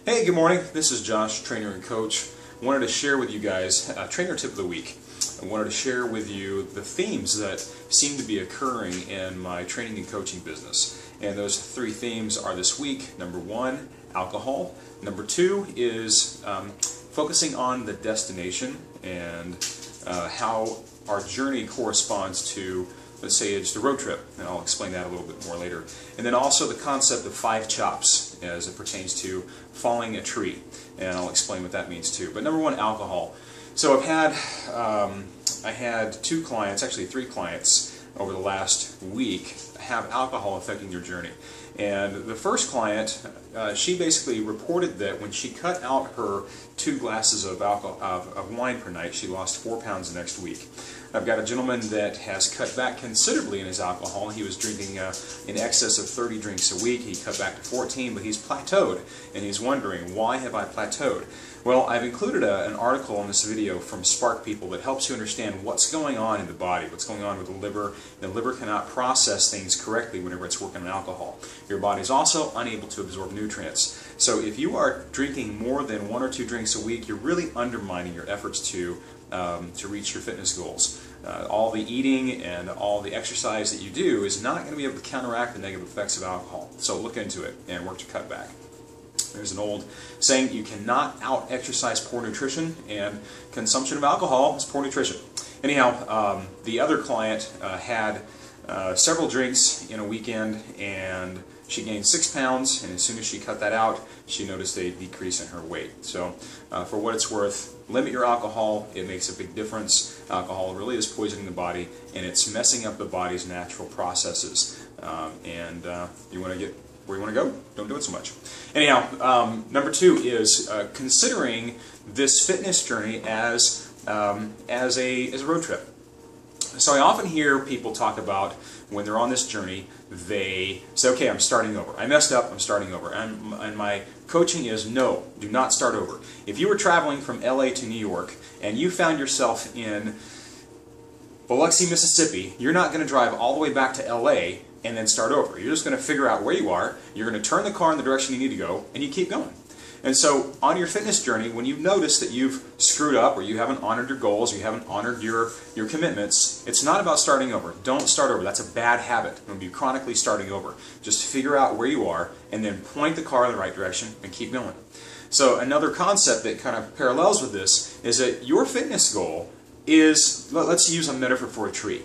Hey, good morning. This is Josh, trainer and coach. Wanted to share with you guys a trainer tip of the week. I wanted to share with you the themes that seem to be occurring in my training and coaching business. And those three themes are this week. Number one, alcohol. Number two is focusing on the destination and how our journey corresponds to, let's say it's the road trip, and I'll explain that a little bit more later. And then also the concept of 5 chops as it pertains to falling a tree, and I'll explain what that means too. But number one, alcohol. So I had 2 clients, actually 3 clients over the last week have alcohol affecting their journey. And the first client, she basically reported that when she cut out her 2 glasses of wine per night, she lost 4 pounds the next week. I've got a gentleman that has cut back considerably in his alcohol. He was drinking in excess of 30 drinks a week. He cut back to 14, but he's plateaued, and he's wondering, why have I plateaued? Well, I've included an article in this video from Spark People that helps you understand what's going on in the body, what's going on with the liver. The liver cannot process things correctly whenever it's working on alcohol. Your body's also unable to absorb nutrients. So if you are drinking more than 1 or 2 drinks a week, you're really undermining your efforts to reach your fitness goals. All the eating and all the exercise that you do is not going to be able to counteract the negative effects of alcohol. So look into it and work to cut back. There's an old saying, you cannot out-exercise poor nutrition, and consumption of alcohol is poor nutrition. Anyhow, the other client had several drinks in a weekend, and she gained 6 pounds, and as soon as she cut that out, she noticed a decrease in her weight. So for what it's worth, limit your alcohol. It makes a big difference. Alcohol really is poisoning the body, and it's messing up the body's natural processes. You want to get where you want to go, don't do it so much. Anyhow, number 2 is considering this fitness journey as a road trip. So I often hear people talk about when they're on this journey, they say, okay, I'm starting over. I messed up, I'm starting over. And my coaching is, no, do not start over. If you were traveling from LA to New York and you found yourself in Biloxi, Mississippi, you're not going to drive all the way back to LA and then start over. You're just going to figure out where you are, you're going to turn the car in the direction you need to go, and you keep going. And so on your fitness journey, when you notice that you've screwed up or you haven't honored your goals, or you haven't honored your commitments, it's not about starting over. Don't start over. That's a bad habit. You'll be chronically starting over. Just figure out where you are and then point the car in the right direction and keep going. So another concept that kind of parallels with this is that your fitness goal is, let's use a metaphor for a tree.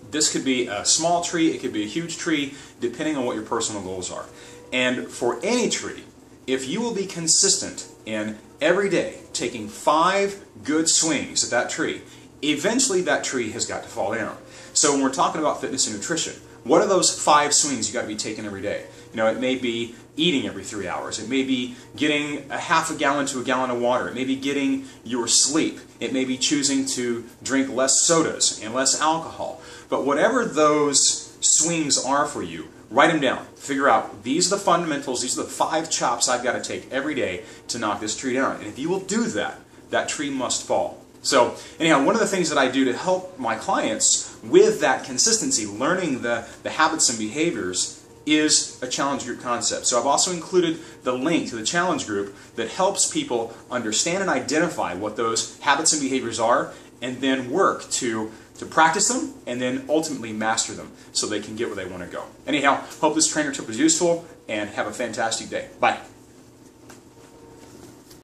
This could be a small tree, it could be a huge tree, depending on what your personal goals are. And for any tree, if you will be consistent in every day taking 5 good swings at that tree, eventually that tree has got to fall down. So when we're talking about fitness and nutrition, what are those 5 swings you got to be taking every day? You know, it may be eating every 3 hours. It may be getting a half a gallon to a gallon of water. It may be getting your sleep. It may be choosing to drink less sodas and less alcohol. But whatever those swings are for you, write them down. Figure out, these are the fundamentals, these are the 5 chops I've got to take every day to knock this tree down. And if you will do that, that tree must fall. So anyhow, one of the things that I do to help my clients with that consistency, learning the habits and behaviors, is a challenge group concept. So I've also included the link to the challenge group that helps people understand and identify what those habits and behaviors are, and then work to practice them and then ultimately master them so they can get where they want to go. Anyhow, hope this trainer tip was useful, and have a fantastic day. Bye.